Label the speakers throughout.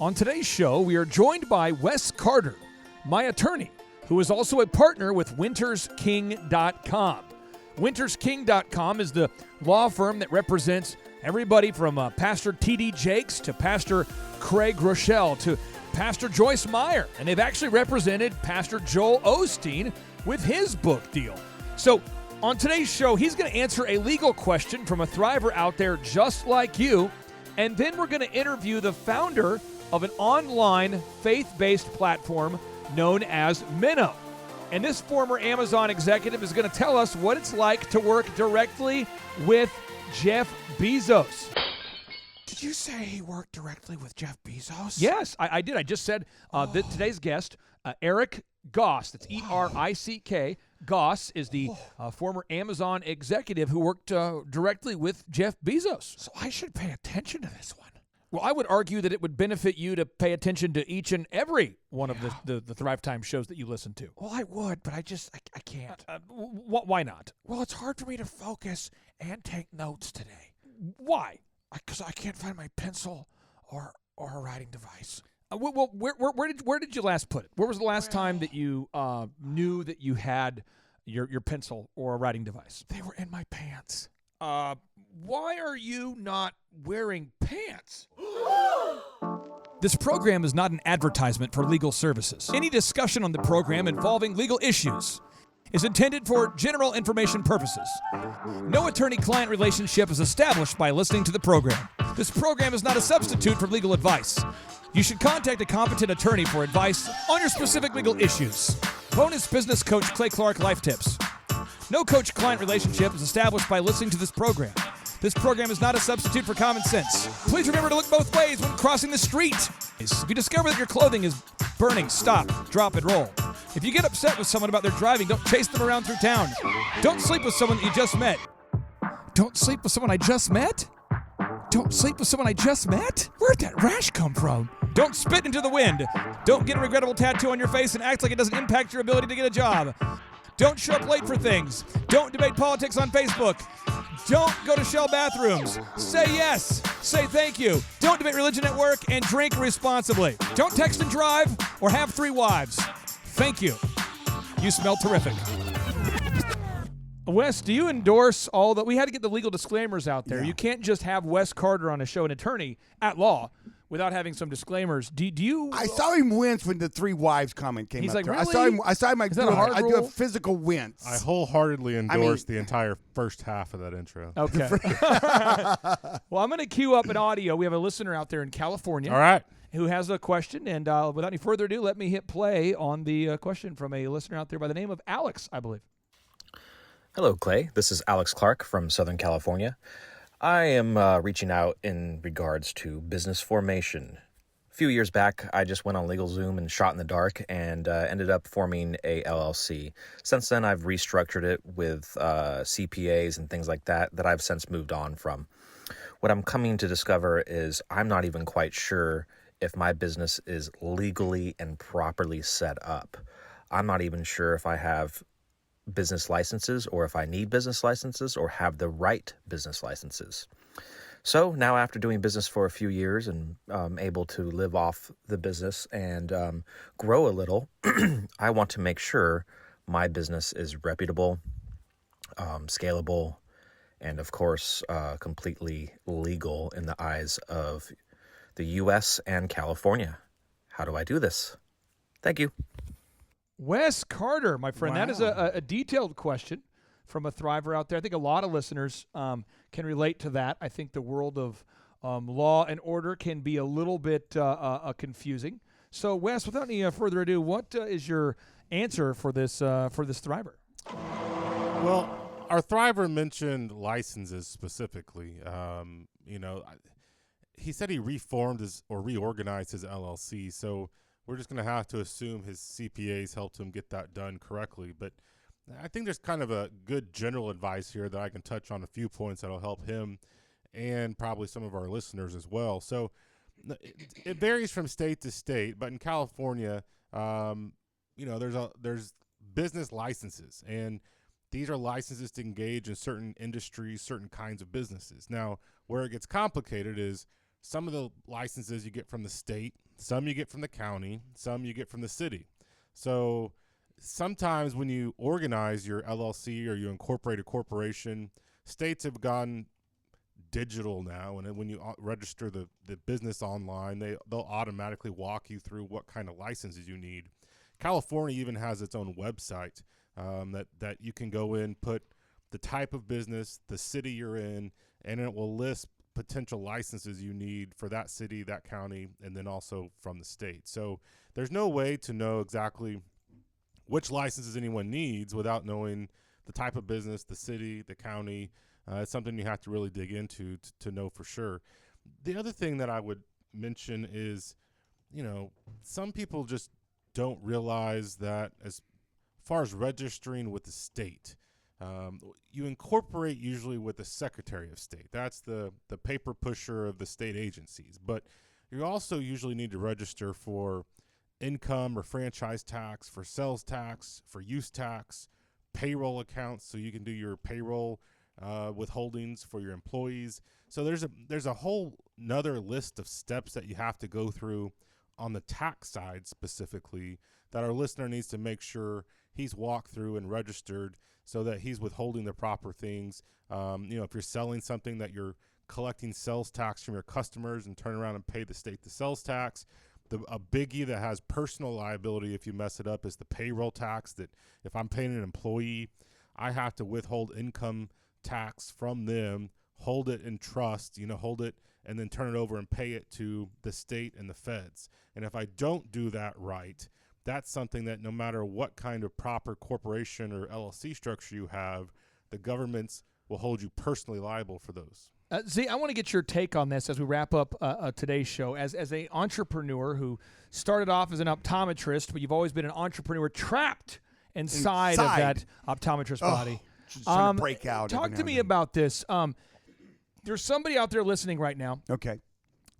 Speaker 1: On today's show, we are joined by Wes Carter, my attorney, who is also a partner with WintersKing.com. WintersKing.com is the law firm that represents everybody from Pastor T.D. Jakes to Pastor Craig Rochelle to Pastor Joyce Meyer. And they've actually represented Pastor Joel Osteen with his book deal. So on today's show, he's going to answer a legal question from a thriver out there just like you. And then we're going to interview the founder of an online faith-based platform known as Minnow. And this former Amazon executive is going to tell us what it's like to work directly with Jeff Bezos.
Speaker 2: Did you say he worked directly with Jeff Bezos?
Speaker 1: Yes, I did. I just said that today's guest, Erick Goss, that's E-R-I-C-K. Goss is the former Amazon executive who worked directly with Jeff Bezos.
Speaker 2: So I should pay attention to this one.
Speaker 1: Well, I would argue that it would benefit you to pay attention to each and every one of the Thrive Time shows that you listen to.
Speaker 2: Well, I would, but I can't.
Speaker 1: Why not?
Speaker 2: Well, it's hard for me to focus and take notes today.
Speaker 1: Why?
Speaker 2: Because I can't find my pencil or a writing device.
Speaker 1: Well, where did you last put it? Where was the last time that you knew that you had your pencil or a writing device?
Speaker 2: They were in my pants.
Speaker 1: Why are you not wearing pants? This program is not an advertisement for legal services. Any discussion on the program involving legal issues is intended for general information purposes. No attorney-client relationship is established by listening to the program. This program is not a substitute for legal advice. You should contact a competent attorney for advice on your specific legal issues. Bonus Business Coach Clay Clark Life Tips. No coach-client relationship is established by listening to this program. This program is not a substitute for common sense. Please remember to look both ways when crossing the street. If you discover that your clothing is burning, stop, drop, and roll. If you get upset with someone about their driving, don't chase them around through town. Don't sleep with someone that you just met. Don't sleep with someone I just met? Don't sleep with someone I just met? Where'd that rash come from? Don't spit into the wind. Don't get a regrettable tattoo on your face and act like it doesn't impact your ability to get a job. Don't show up late for things. Don't debate politics on Facebook. Don't go to Shell bathrooms. Say yes. Say thank you. Don't debate religion at work and drink responsibly. Don't text and drive or have 3 wives. Thank you. You smell terrific. Wes, do you endorse all that? We had to get the legal disclaimers out there. Yeah. You can't just have Wes Carter on a show, an attorney at law, without having some disclaimers. Do you?
Speaker 3: I saw him wince when the 3 wives comment came
Speaker 1: He's
Speaker 3: up.
Speaker 1: like, really?
Speaker 3: I saw him like, do a physical wince.
Speaker 4: I wholeheartedly endorse the entire first half of that intro.
Speaker 1: Okay. Well, I'm going to cue up an audio. We have a listener out there in California.
Speaker 4: All right.
Speaker 1: Who has a question. And without any further ado, let me hit play on the question from a listener out there by the name of Alex, I believe.
Speaker 5: Hello, Clay. This is Alex Clark from Southern California. I am reaching out in regards to business formation. A few years back, I just went on LegalZoom and shot in the dark and ended up forming a LLC. Since then, I've restructured it with CPAs and things like that I've since moved on from. What I'm coming to discover is I'm not even quite sure if my business is legally and properly set up. I'm not even sure if I have business licenses or if I need business licenses or have the right business licenses. So now after doing business for a few years and able to live off the business and grow a little, I want to make sure my business is reputable, scalable, and of course, completely legal in the eyes of the U.S. and California. How do I do this? Thank you.
Speaker 1: Wes Carter, my friend. Wow. That is a detailed question from a thriver out there. I think a lot of listeners can relate to that. I think the world of law and order can be a little bit confusing. So, Wes, without any further ado, what is your answer for this thriver?
Speaker 4: Well, our thriver mentioned licenses specifically. He said he reformed or reorganized his LLC, so we're just going to have to assume his CPAs helped him get that done correctly. But I think there's kind of a good general advice here that I can touch on a few points that'll help him and probably some of our listeners as well. So it varies from state to state, but in California, there's business licenses, and these are licenses to engage in certain industries, certain kinds of businesses. Now, where it gets complicated is some of the licenses you get from the state, some you get from the county, some you get from the city. So sometimes when you organize your LLC or you incorporate a corporation, states have gone digital now, and when you register the business online, they'll automatically walk you through what kind of licenses you need. California even has its own website that you can go in, put the type of business, the city you're in, and it will list potential licenses you need for that city, that county, and then also from the state. So there's no way to know exactly which licenses anyone needs without knowing the type of business, the city, the county. It's something you have to really dig into to know for sure. The other thing that I would mention is, some people just don't realize that as far as registering with the state, you incorporate usually with the Secretary of State. That's the paper pusher of the state agencies. But you also usually need to register for income or franchise tax, for sales tax, for use tax, payroll accounts, so you can do your payroll withholdings for your employees. So there's a whole nother list of steps that you have to go through on the tax side specifically that our listener needs to make sure he's walked through and registered so that he's withholding the proper things. If you're selling something, that you're collecting sales tax from your customers and turn around and pay the state the sales tax. A biggie that has personal liability if you mess it up is the payroll tax, that if I'm paying an employee, I have to withhold income tax from them, hold it in trust, hold it and then turn it over and pay it to the state and the feds. And if I don't do that right, that's something that no matter what kind of proper corporation or LLC structure you have, the governments will hold you personally liable for those.
Speaker 1: Z, I want to get your take on this as we wrap up today's show. As an entrepreneur who started off as an optometrist, but you've always been an entrepreneur trapped inside of that optometrist body.
Speaker 3: Just trying to break out.
Speaker 1: Talk to me about this. There's somebody out there listening right now.
Speaker 3: Okay.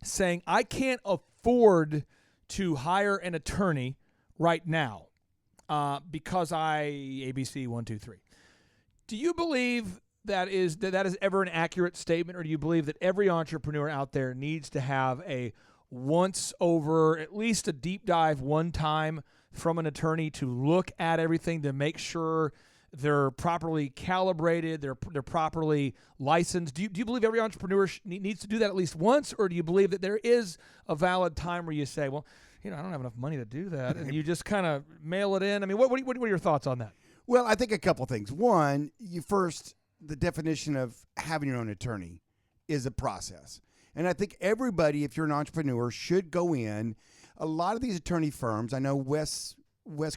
Speaker 1: Saying, I can't afford to hire an attorney right now because ABC 1, 2, 3. Do you believe that is ever an accurate statement, or do you believe that every entrepreneur out there needs to have a once over, at least a deep dive one time from an attorney to look at everything to make sure they're properly calibrated, they're properly licensed? Do you believe every entrepreneur needs to do that at least once, or do you believe that there is a valid time where you say, well, I don't have enough money to do that, and you just kind of mail it in? I mean, what are your thoughts on that?
Speaker 3: Well, I think a couple things. One, the definition of having your own attorney is a process. And I think everybody, if you're an entrepreneur, should go in. A lot of these attorney firms, I know Wes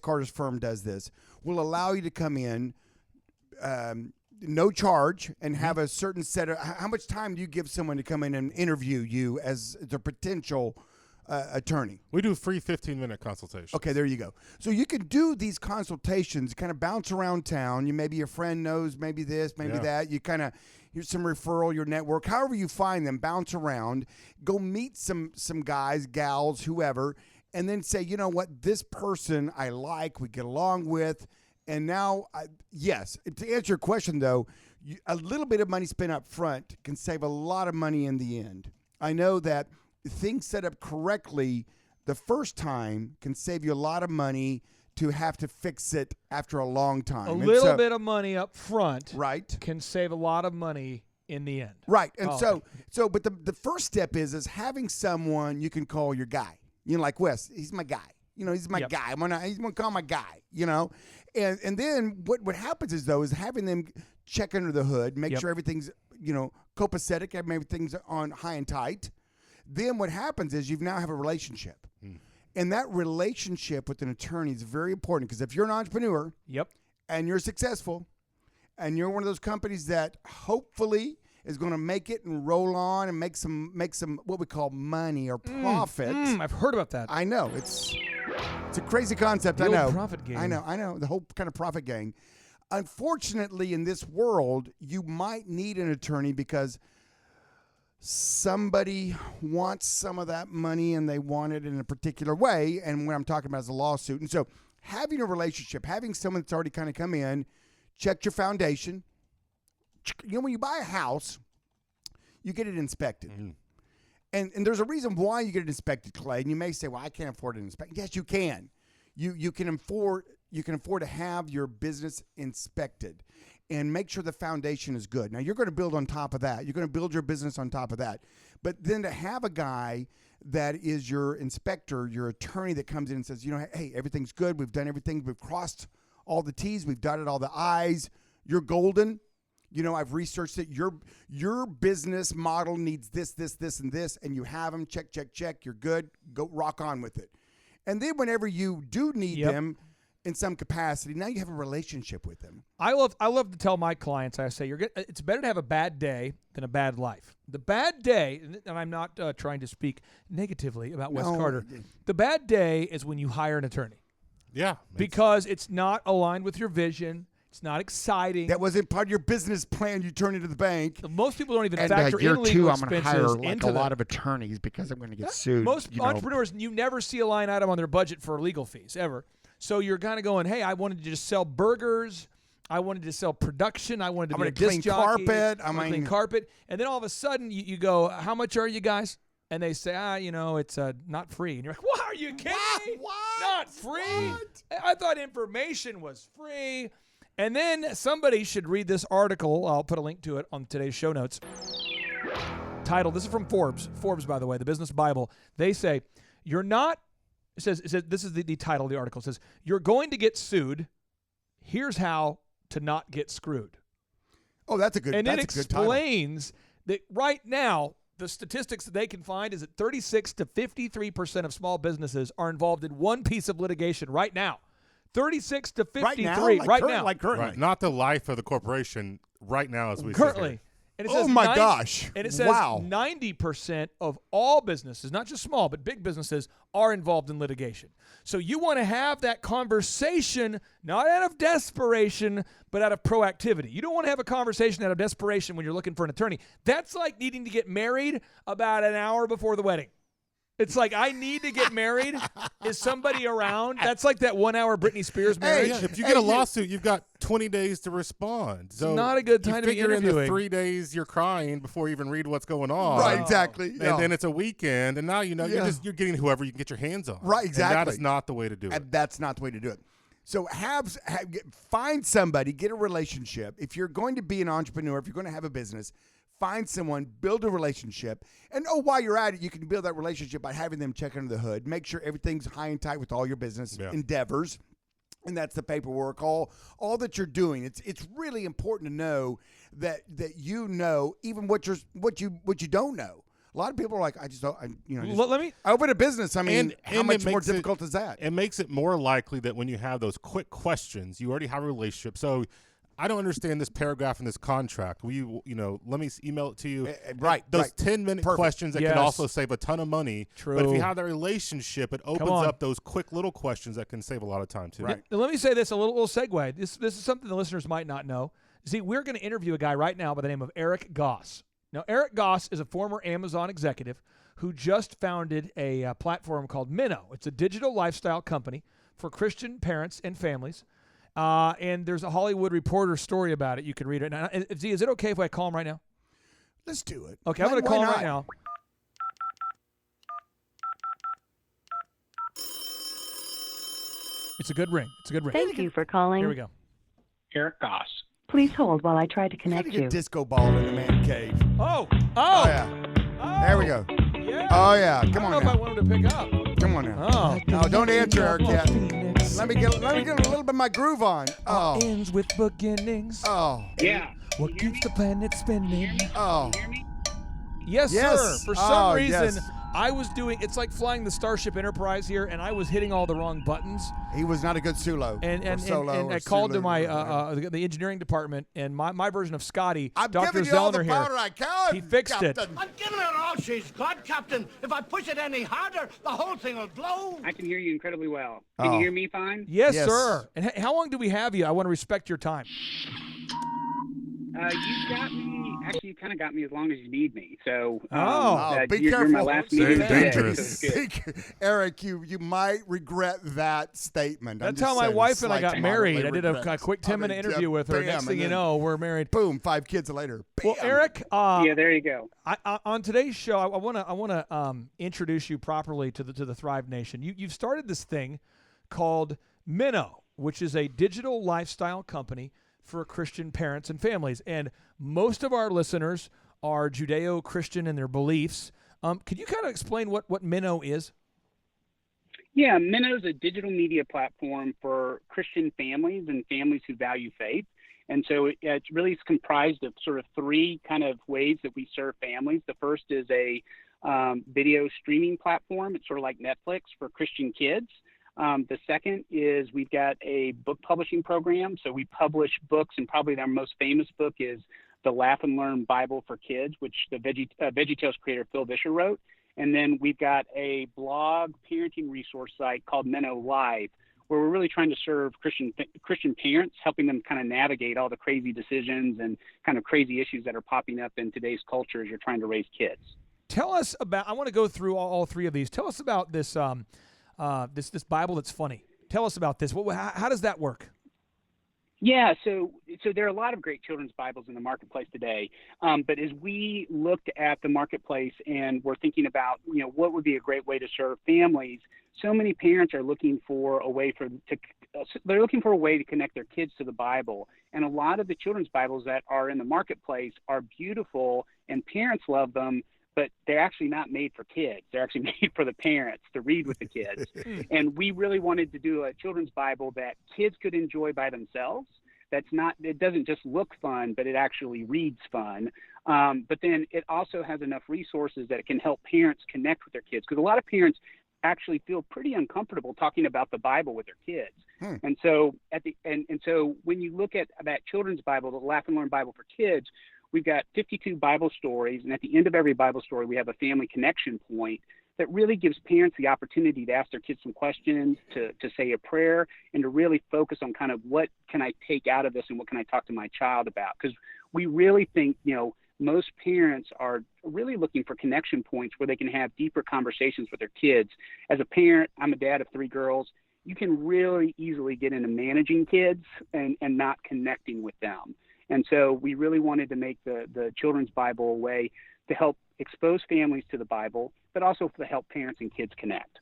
Speaker 3: Carter's firm does this, will allow you to come in, no charge, and have a certain set of, how much time do you give someone to come in and interview you as the potential attorney?
Speaker 4: We do free 15-minute consultations.
Speaker 3: Okay, there you go. So you can do these consultations, kind of bounce around town. Maybe your friend knows maybe this, maybe that. You kind of, here's some referral, your network, however you find them, bounce around, go meet some guys, gals, whoever, and then say, you know what, this person I like, we get along with. And now, yes, to answer your question, though, a little bit of money spent up front can save a lot of money in the end. I know that things set up correctly the first time can save you a lot of money to have to fix it after a long time.
Speaker 1: A little bit of money up front can save a lot of money in the end.
Speaker 3: Right. And but the first step is having someone you can call your guy. Like Wes, he's my guy. He's my guy. He's gonna call my guy, And then what happens is having them check under the hood, make sure everything's, copacetic, everything's on high and tight. Then what happens is you now have a relationship. And that relationship with an attorney is very important, because if you're an entrepreneur and you're successful and you're one of those companies that hopefully is going to make it and roll on and make some what we call money or profit.
Speaker 1: I've heard about that.
Speaker 3: I know. It's a crazy concept.
Speaker 1: The
Speaker 3: I know.
Speaker 1: old profit gang.
Speaker 3: I know. The whole kind of profit gang. Unfortunately, in this world, you might need an attorney because somebody wants some of that money and they want it in a particular way. And what I'm talking about is a lawsuit. And so having a relationship, having someone that's already kind of come in, checked your foundation. When you buy a house, you get it inspected. And there's a reason why you get it inspected, Clay. And you may say, well, I can't afford an inspection. Yes, you can. You can afford to have your business inspected and make sure the foundation is good. Now, you're going to build on top of that. You're going to build your business on top of that. But then to have a guy that is your inspector, your attorney that comes in and says, hey, everything's good. We've done everything. We've crossed all the T's. We've dotted all the I's. You're golden. I've researched it. Your business model needs this, and this, and you have them. Check. You're good. Go rock on with it. And then whenever you do need them in some capacity, now you have a relationship with them.
Speaker 1: I love to tell my clients, I say, it's better to have a bad day than a bad life. The bad day, and I'm not trying to speak negatively about Wes Carter, the bad day is when you hire an attorney.
Speaker 4: Yeah.
Speaker 1: Because it's not aligned with your vision. It's not exciting.
Speaker 3: That wasn't part of your business plan. You turn into the bank.
Speaker 1: Most people don't even
Speaker 2: And
Speaker 1: factor
Speaker 2: year
Speaker 1: in legal
Speaker 2: two, I'm going to
Speaker 1: expenses
Speaker 2: hire like
Speaker 1: into
Speaker 2: a lot of attorneys because I'm going to get sued.
Speaker 1: Most entrepreneurs, you never see a line item on their budget for legal fees, ever. So you're kind of going, hey, I wanted to just sell burgers. I wanted to sell production. I wanted to be a disc jockey. I'm going to clean carpet. And then all of a sudden, you go, how much are you guys? And they say, it's not free. And you're like, what? Are you kidding me?
Speaker 3: What?
Speaker 1: Not free?
Speaker 3: What?
Speaker 1: I thought information was free. And then somebody should read this article. I'll put a link to it on today's show notes. Title, this is from Forbes. Forbes, by the way, the Business Bible. They say, you're not, it says this is the title of the article. It says, you're going to get sued. Here's how to not get screwed.
Speaker 3: Oh, that's a good title.
Speaker 1: And it explains that right now, the statistics that they can find is that 36 to 53% of small businesses are involved in one piece of litigation right now. 36 to 53 right now.
Speaker 3: Currently.
Speaker 4: Right. Not the life of the corporation right now as we
Speaker 1: Currently.
Speaker 4: sit here.
Speaker 1: And it says
Speaker 3: gosh.
Speaker 1: And it says
Speaker 3: wow.
Speaker 1: 90% of all businesses, not just small, but big businesses, are involved in litigation. So you want to have that conversation, not out of desperation, but out of proactivity. You don't want to have a conversation out of desperation when you're looking for an attorney. That's like needing to get married about an hour before the wedding. It's like, I need to get married. Is somebody around? That's like that 1 hour Britney Spears marriage.
Speaker 4: Yeah, if you get a lawsuit, you've got 20 days to respond. So
Speaker 1: it's not a good time to be interviewing.
Speaker 4: You figure in the 3 days you're crying before you even read what's going on.
Speaker 3: Right, exactly.
Speaker 4: And then it's a weekend, and now you're getting whoever you can get your hands on.
Speaker 3: Right, exactly.
Speaker 4: And that is not the way to do it.
Speaker 3: And that's not the way to do it. So find somebody, get a relationship. If you're going to be an entrepreneur, if you're going to have a business, find someone, build a relationship, and while you're at it, you can build that relationship by having them check under the hood, make sure everything's high and tight with all your business endeavors, and that's the paperwork, all that you're doing. It's really important to know that you know even what you don't know. A lot of people are like, I just don't, I open a business. I mean, how much more difficult is that?
Speaker 4: It makes it more likely that when you have those quick questions, you already have a relationship. So I don't understand this paragraph in this contract. Will you let me email it to you.
Speaker 3: Right.
Speaker 4: Those 10-minute questions that can also save a ton of money.
Speaker 1: True.
Speaker 4: But if you have that relationship, it opens up those quick little questions that can save a lot of time too.
Speaker 3: Right.
Speaker 1: Now, let me say this, a little segue. This is something the listeners might not know. See, we're going to interview a guy right now by the name of Erick Goss. Now, Erick Goss is a former Amazon executive who just founded a platform called Minnow. It's a digital lifestyle company for Christian parents and families. And there's a Hollywood Reporter story about it. You can read it. Now, is it okay if I call him right now?
Speaker 3: Let's do it.
Speaker 1: Okay, I'm going to call him right now. It's a good ring.
Speaker 6: Thank you for calling.
Speaker 1: Here we go.
Speaker 7: Erick Goss.
Speaker 6: Please hold while I try to connect
Speaker 3: Get
Speaker 6: you.
Speaker 3: disco ball in the man cave.
Speaker 1: Oh,
Speaker 3: yeah. There we go.
Speaker 1: Yeah.
Speaker 3: Oh yeah. Come
Speaker 1: I
Speaker 3: on
Speaker 1: don't know if I wanted to pick up.
Speaker 3: Come on now.
Speaker 1: Oh.
Speaker 3: No, don't answer, Eric yet. Let me get a little bit of my groove on. Oh.
Speaker 1: Ends with beginnings.
Speaker 3: Oh.
Speaker 7: Yeah.
Speaker 1: What keeps the planet spinning?
Speaker 3: Oh.
Speaker 1: Yes, sir. For some reason,
Speaker 3: yes.
Speaker 1: I was doing, it's like flying the Starship Enterprise here, and I was hitting all the wrong buttons.
Speaker 3: He was not a good solo.
Speaker 1: And I called to my the engineering department, and my version of Scotty,
Speaker 3: I'm
Speaker 1: Dr.
Speaker 3: giving you all the
Speaker 1: Zellner
Speaker 3: powder
Speaker 1: here.
Speaker 3: I can,
Speaker 1: He fixed it.
Speaker 3: Captain.
Speaker 8: I'm giving her all she's got, Captain. If I push it any harder, the whole thing will blow.
Speaker 7: I can hear you incredibly well. Can you hear me fine?
Speaker 1: Yes,
Speaker 3: Yes.
Speaker 1: sir. And how long do we have you? I want to respect your time.
Speaker 7: You got me Actually, you kind of got me as long as you need me. So,
Speaker 3: be
Speaker 7: you're my
Speaker 3: careful.
Speaker 7: last meeting
Speaker 4: Very
Speaker 7: today,
Speaker 4: dangerous.
Speaker 7: so it's good.
Speaker 3: Eric, you might regret that statement. I'm
Speaker 1: That's
Speaker 3: just
Speaker 1: how my
Speaker 3: saying,
Speaker 1: wife and I got
Speaker 3: slight
Speaker 1: married. I
Speaker 3: moderately
Speaker 1: did a
Speaker 3: regret.
Speaker 1: quick 10-minute interview with her.
Speaker 3: Bam,
Speaker 1: Next thing
Speaker 3: and
Speaker 1: you
Speaker 3: then
Speaker 1: know, we're married.
Speaker 3: boom, 5 kids later. Bam.
Speaker 1: Well, Eric,
Speaker 7: Yeah, there you go.
Speaker 1: on today's show, I want to introduce you properly to the Thrive Nation. You've started this thing called Minnow, which is a digital lifestyle company for Christian parents and families. And most of our listeners are Judeo-Christian in their beliefs. Could you kind of explain what Minnow is?
Speaker 7: Yeah, Minnow is a digital media platform for Christian families and families who value faith. And so it's really comprised of sort of 3 kind of ways that we serve families. The first is a video streaming platform. It's sort of like Netflix for Christian kids. The second is we've got a book publishing program. So we publish books, and probably our most famous book is the Laugh and Learn Bible for Kids, which the VeggieTales creator Phil Vischer wrote. And then we've got a blog parenting resource site called Minnow Live, where we're really trying to serve Christian parents, helping them kind of navigate all the crazy decisions and kind of crazy issues that are popping up in today's culture as you're trying to raise kids.
Speaker 1: Tell us about. I want to go through all 3 of these. Tell us about this this Bible that's funny. Tell us about this. How does that work?
Speaker 7: Yeah, so there are a lot of great children's Bibles in the marketplace today. But as we looked at the marketplace and we're thinking about, what would be a great way to serve families, so many parents are looking for a way to connect their kids to the Bible. And a lot of the children's Bibles that are in the marketplace are beautiful and parents love them, but they're actually not made for kids. They're actually made for the parents to read with the kids. And we really wanted to do a children's Bible that kids could enjoy by themselves. It doesn't just look fun, but it actually reads fun. But then it also has enough resources that it can help parents connect with their kids. Because a lot of parents actually feel pretty uncomfortable talking about the Bible with their kids. And so so when you look at that children's Bible, the Laugh and Learn Bible for Kids, we've got 52 Bible stories, and at the end of every Bible story, we have a family connection point that really gives parents the opportunity to ask their kids some questions, to say a prayer, and to really focus on kind of what can I take out of this and what can I talk to my child about. Because we really think, most parents are really looking for connection points where they can have deeper conversations with their kids. As a parent, I'm a dad of 3 girls. You can really easily get into managing kids and not connecting with them. And so we really wanted to make the children's Bible a way to help expose families to the Bible, but also to help parents and kids connect.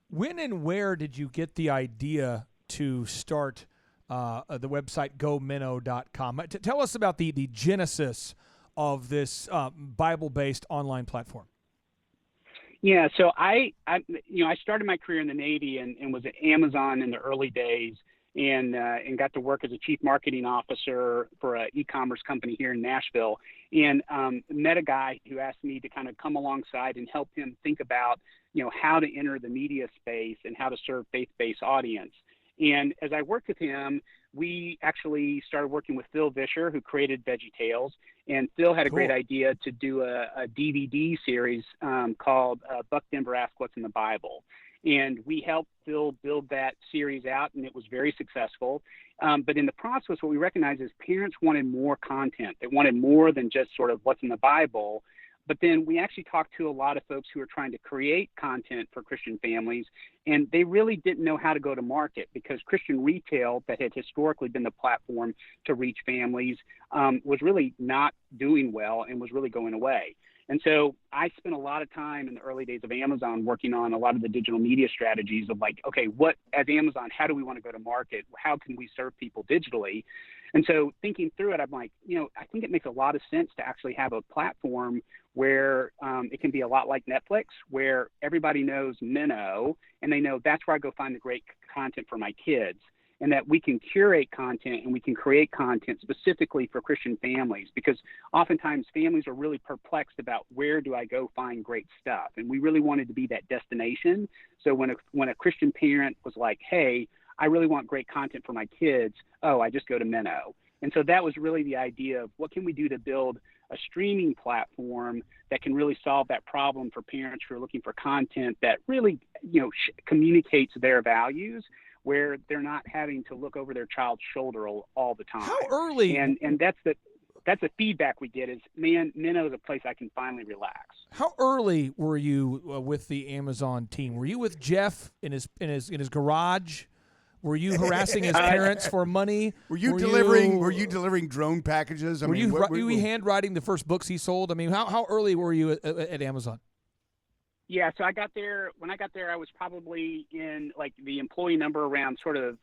Speaker 1: When and where did you get the idea to start the website gominnow.com? Tell us about the genesis of this Bible-based online platform.
Speaker 7: Yeah, so I started my career in the Navy and was at Amazon in the early days, and got to work as a chief marketing officer for an e-commerce company here in Nashville, and met a guy who asked me to kind of come alongside and help him think about, how to enter the media space and how to serve faith-based audience. And as I worked with him, we actually started working with Phil Vischer, who created VeggieTales, and Phil had a great idea to do a DVD series called Buck Denver Ask What's in the Bible. And we helped Phil build that series out, and it was very successful. But in the process, what we recognized is parents wanted more content. They wanted more than just sort of what's in the Bible. But then we actually talked to a lot of folks who are trying to create content for Christian families, and they really didn't know how to go to market because Christian retail, that had historically been the platform to reach families, was really not doing well and was really going away. And so I spent a lot of time in the early days of Amazon working on a lot of the digital media strategies of like, okay, as Amazon, how do we want to go to market? How can we serve people digitally? And so thinking through it, I'm like, I think it makes a lot of sense to actually have a platform where it can be a lot like Netflix, where everybody knows Minnow, and they know that's where I go find the great content for my kids. And that we can curate content and we can create content specifically for Christian families, because oftentimes families are really perplexed about where do I go find great stuff. And we really wanted to be that destination. So when a Christian parent was like, hey, I really want great content for my kids, I just go to Minnow. And so that was really the idea of what can we do to build a streaming platform that can really solve that problem for parents who are looking for content that really, communicates their values, where they're not having to look over their child's shoulder all the time.
Speaker 1: How early?
Speaker 7: And that's the. that's the feedback we get is, man, Minnow is a place I can finally relax.
Speaker 1: How early were you with the Amazon team? Were you with Jeff in his garage? Were you harassing his parents for money?
Speaker 3: Were you delivering drone packages?
Speaker 1: Were you handwriting the first books he sold? I mean, how early were you at Amazon?
Speaker 7: Yeah, so when I got there, I was probably in like the employee number around sort of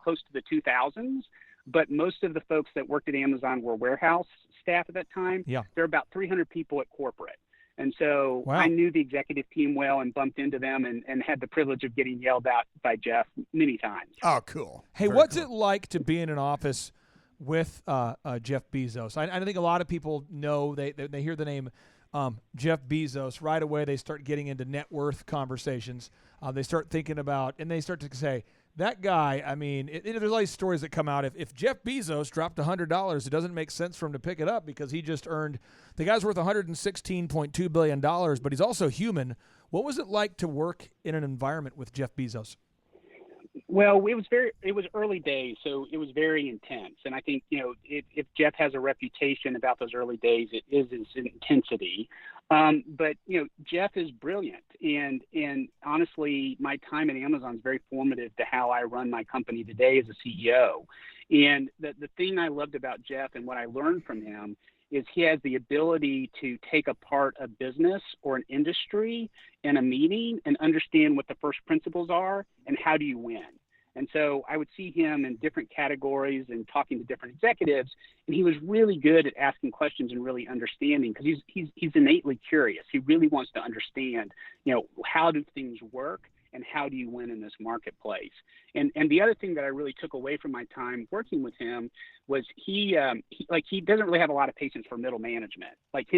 Speaker 7: close to the 2000s. But most of the folks that worked at Amazon were warehouse staff at that time.
Speaker 1: Yeah.
Speaker 7: There were about 300 people at corporate. And so
Speaker 1: wow.
Speaker 7: I knew the executive team well and bumped into them and had the privilege of getting yelled at by Jeff many times.
Speaker 3: Oh, cool.
Speaker 1: Hey, what's it like to be in an office with Jeff Bezos? I think a lot of people know, they hear the name Jeff Bezos. Right away they start getting into net worth conversations. They start thinking about, and they start to say, that guy, I mean, there's all these stories that come out. If Jeff Bezos dropped $100, it doesn't make sense for him to pick it up because he just earned – the guy's worth $116.2 billion, but he's also human. What was it like to work in an environment with Jeff Bezos?
Speaker 7: Well, it was early days, so it was very intense. And I think, if Jeff has a reputation about those early days, it is his intensity. But Jeff is brilliant, and honestly, my time at Amazon is very formative to how I run my company today as a CEO. And the thing I loved about Jeff and what I learned from him is he has the ability to take apart a business or an industry in a meeting and understand what the first principles are and how do you win. And so I would see him in different categories and talking to different executives, and he was really good at asking questions and really understanding because he's innately curious. He really wants to understand, how do things work and how do you win in this marketplace. And the other thing that I really took away from my time working with him was he doesn't really have a lot of patience for middle management. Like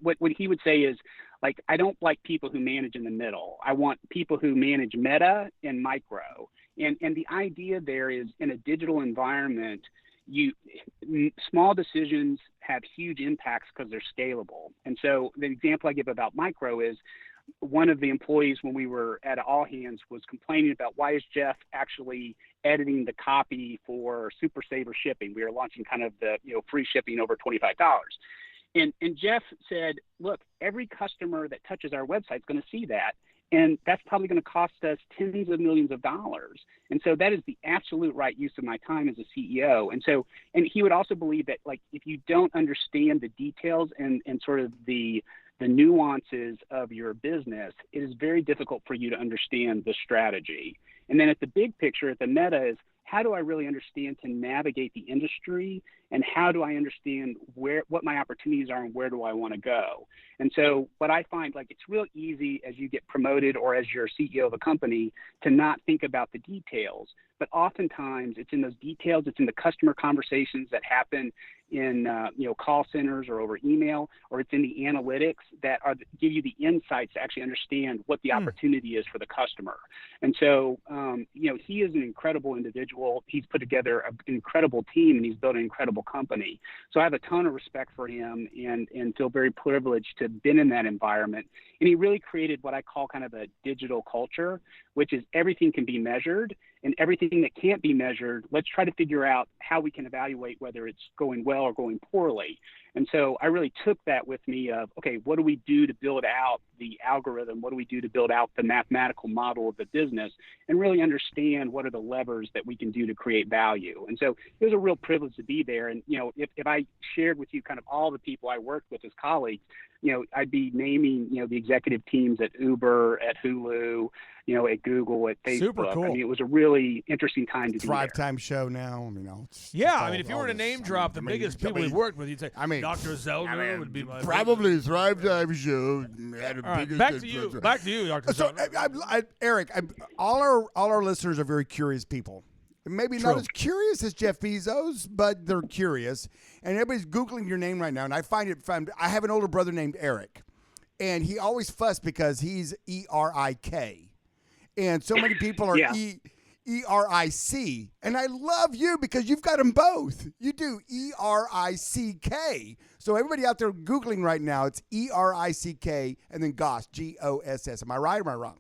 Speaker 7: what he would say is, like, I don't like people who manage in the middle. I want people who manage meta and micro. And the idea there is, in a digital environment, small decisions have huge impacts because they're scalable. And so the example I give about micro is one of the employees when we were at all hands was complaining about why is Jeff actually editing the copy for Super Saver shipping. We were launching kind of the free shipping over $25. And Jeff said, look, every customer that touches our website is going to see that. And that's probably going to cost us tens of millions of dollars. And so that is the absolute right use of my time as a CEO. And he would also believe that, like, if you don't understand the details and sort of the nuances of your business, it is very difficult for you to understand the strategy. And then at the big picture, at the meta is, how do I really understand to navigate the industry, and how do I understand what my opportunities are and where do I want to go? And so what I find, like, it's real easy as you get promoted or as you're CEO of a company to not think about the details. But oftentimes it's in those details, it's in the customer conversations that happen in call centers or over email, or it's in the analytics that give you the insights to actually understand what the opportunity is for the customer. And so, he is an incredible individual. He's put together an incredible team, and he's built an incredible company. So I have a ton of respect for him and feel very privileged to have been in that environment. And he really created what I call kind of a digital culture, which is everything can be measured, and everything that can't be measured, let's try to figure out how we can evaluate whether it's going well or going poorly. And so I really took that with me of, okay, what do we do to build out the algorithm? What do we do to build out the mathematical model of the business, and really understand what are the levers that we can do to create value? And so it was a real privilege to be there. And, if I shared with you kind of all the people I worked with as colleagues, I'd be naming, the executive teams at Uber, at Hulu, at Google, at Facebook.
Speaker 1: Super cool.
Speaker 7: I mean, it was a really interesting time to be there.
Speaker 3: Thrive Time show now.
Speaker 1: If you were to name drop the biggest people we've worked with, you'd say, Dr. Zelda would be my
Speaker 3: probably Thrive Time show.
Speaker 1: Back to you, Dr. Zelda.
Speaker 3: So, Erick, all our listeners are very curious people. Maybe not as curious as Jeff Bezos, but they're curious. And everybody's Googling your name right now. And I find it fun. I have an older brother named Erick, and he always fussed because he's E-R-I-K. And so many people are E-R-I-C. And I love you because you've got them both. You do E-R-I-C-K. So everybody out there Googling right now, it's E-R-I-C-K and then Goss, G-O-S-S. Am I right or am I wrong?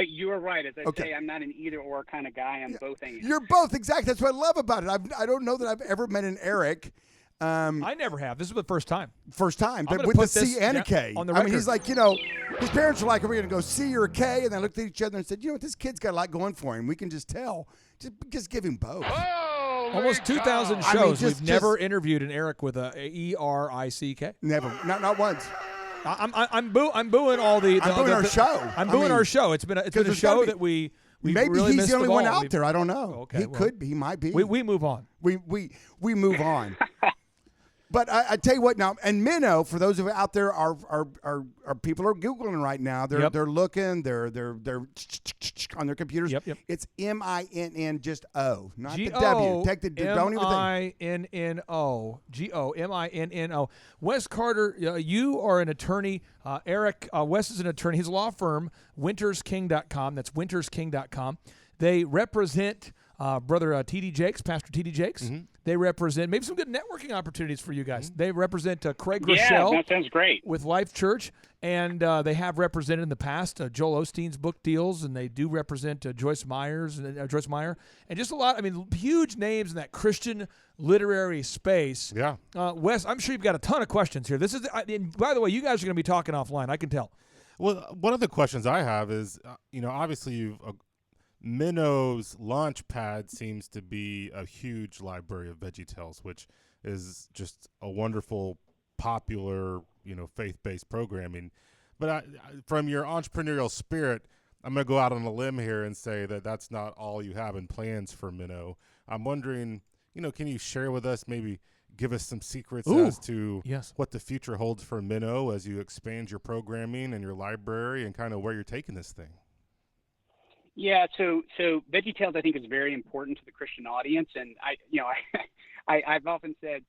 Speaker 7: You are right. As I say, I'm not an either-or kind of guy. I'm both and.
Speaker 3: You're both, exactly. That's what I love about it. I don't know that I've ever met an Erick
Speaker 1: I never have. This is the first time.
Speaker 3: First time,
Speaker 1: I'm
Speaker 3: but
Speaker 1: gonna
Speaker 3: with the
Speaker 1: put this
Speaker 3: C and a
Speaker 1: down
Speaker 3: K.
Speaker 1: on the
Speaker 3: I mean,
Speaker 1: record.
Speaker 3: he's like, his parents were like, "Are we going to go C or a K?" And they looked at each other and said, "You know what? This kid's got a lot going for him. We can just tell. Just give him both."
Speaker 1: Almost 2,000 shows.
Speaker 3: I mean, just-
Speaker 1: We've never interviewed an Eric with a E-R-I-C-K.
Speaker 3: Never, not once.
Speaker 1: I'm booing all the.
Speaker 3: I'm booing our show.
Speaker 1: I'm booing our show. It's been a
Speaker 3: there's
Speaker 1: show
Speaker 3: gotta be-
Speaker 1: that we
Speaker 3: Maybe
Speaker 1: really
Speaker 3: he's
Speaker 1: missed
Speaker 3: the only
Speaker 1: ball.
Speaker 3: one out there. I don't know.
Speaker 1: Okay,
Speaker 3: He
Speaker 1: well,
Speaker 3: could be. He might be.
Speaker 1: We move on.
Speaker 3: We move on. But I tell you what now, and Minnow, for those of you out there, are people are Googling right now. They're looking. They're on their computers.
Speaker 1: Yep.
Speaker 3: It's MINN, just O, not the
Speaker 1: G-O,
Speaker 3: W. Take the don't even think.
Speaker 1: M-I-N-N-O. G-O-M-I-N-N-O. Wes Carter, you are an attorney. Eric, Wes is an attorney. His law firm, wintersking.com. That's wintersking.com. They represent Brother T.D. Jakes, Pastor T.D. Jakes.
Speaker 4: Mm-hmm.
Speaker 1: They represent maybe some good networking opportunities for you guys. They represent Craig
Speaker 7: Yeah,
Speaker 1: Rochelle
Speaker 7: that sounds great.
Speaker 1: with Life Church, and they have represented in the past Joel Osteen's book deals, and they do represent Joyce Meyer, and just a lot. I mean, huge names in that Christian literary space.
Speaker 4: Yeah.
Speaker 1: Wes, I'm sure you've got a ton of questions here. This is, and by the way, you guys are going to be talking offline. I can tell.
Speaker 4: Well, one of the questions I have is, obviously you've Minnow's Launchpad seems to be a huge library of VeggieTales, which is just a wonderful, popular, faith-based programming. But from your entrepreneurial spirit, I'm going to go out on a limb here and say that that's not all you have in plans for Minnow. I'm wondering, can you share with us, maybe give us some secrets as to what the future holds for Minnow as you expand your programming and your library and kind of where you're taking this thing?
Speaker 7: Yeah, so VeggieTales I think is very important to the Christian audience, and I've often said,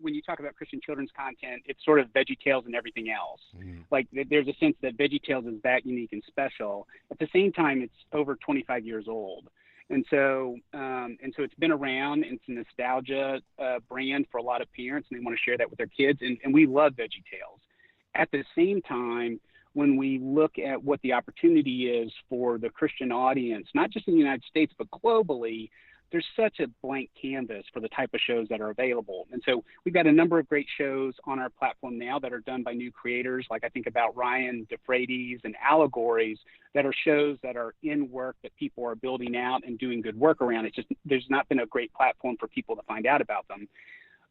Speaker 7: when you talk about Christian children's content, it's sort of VeggieTales and everything else. Mm-hmm. Like there's a sense that VeggieTales is that unique and special. At the same time, it's over 25 years old, and so it's been around. It's a nostalgia brand for a lot of parents, and they want to share that with their kids, and we love VeggieTales. At the same time, when we look at what the opportunity is for the Christian audience, not just in the United States, but globally, there's such a blank canvas for the type of shows that are available. And so we've got a number of great shows on our platform now that are done by new creators, like I think about Ryan DeFreitas and Allegories, that are shows that are in work that people are building out and doing good work around. It's just there's not been a great platform for people to find out about them.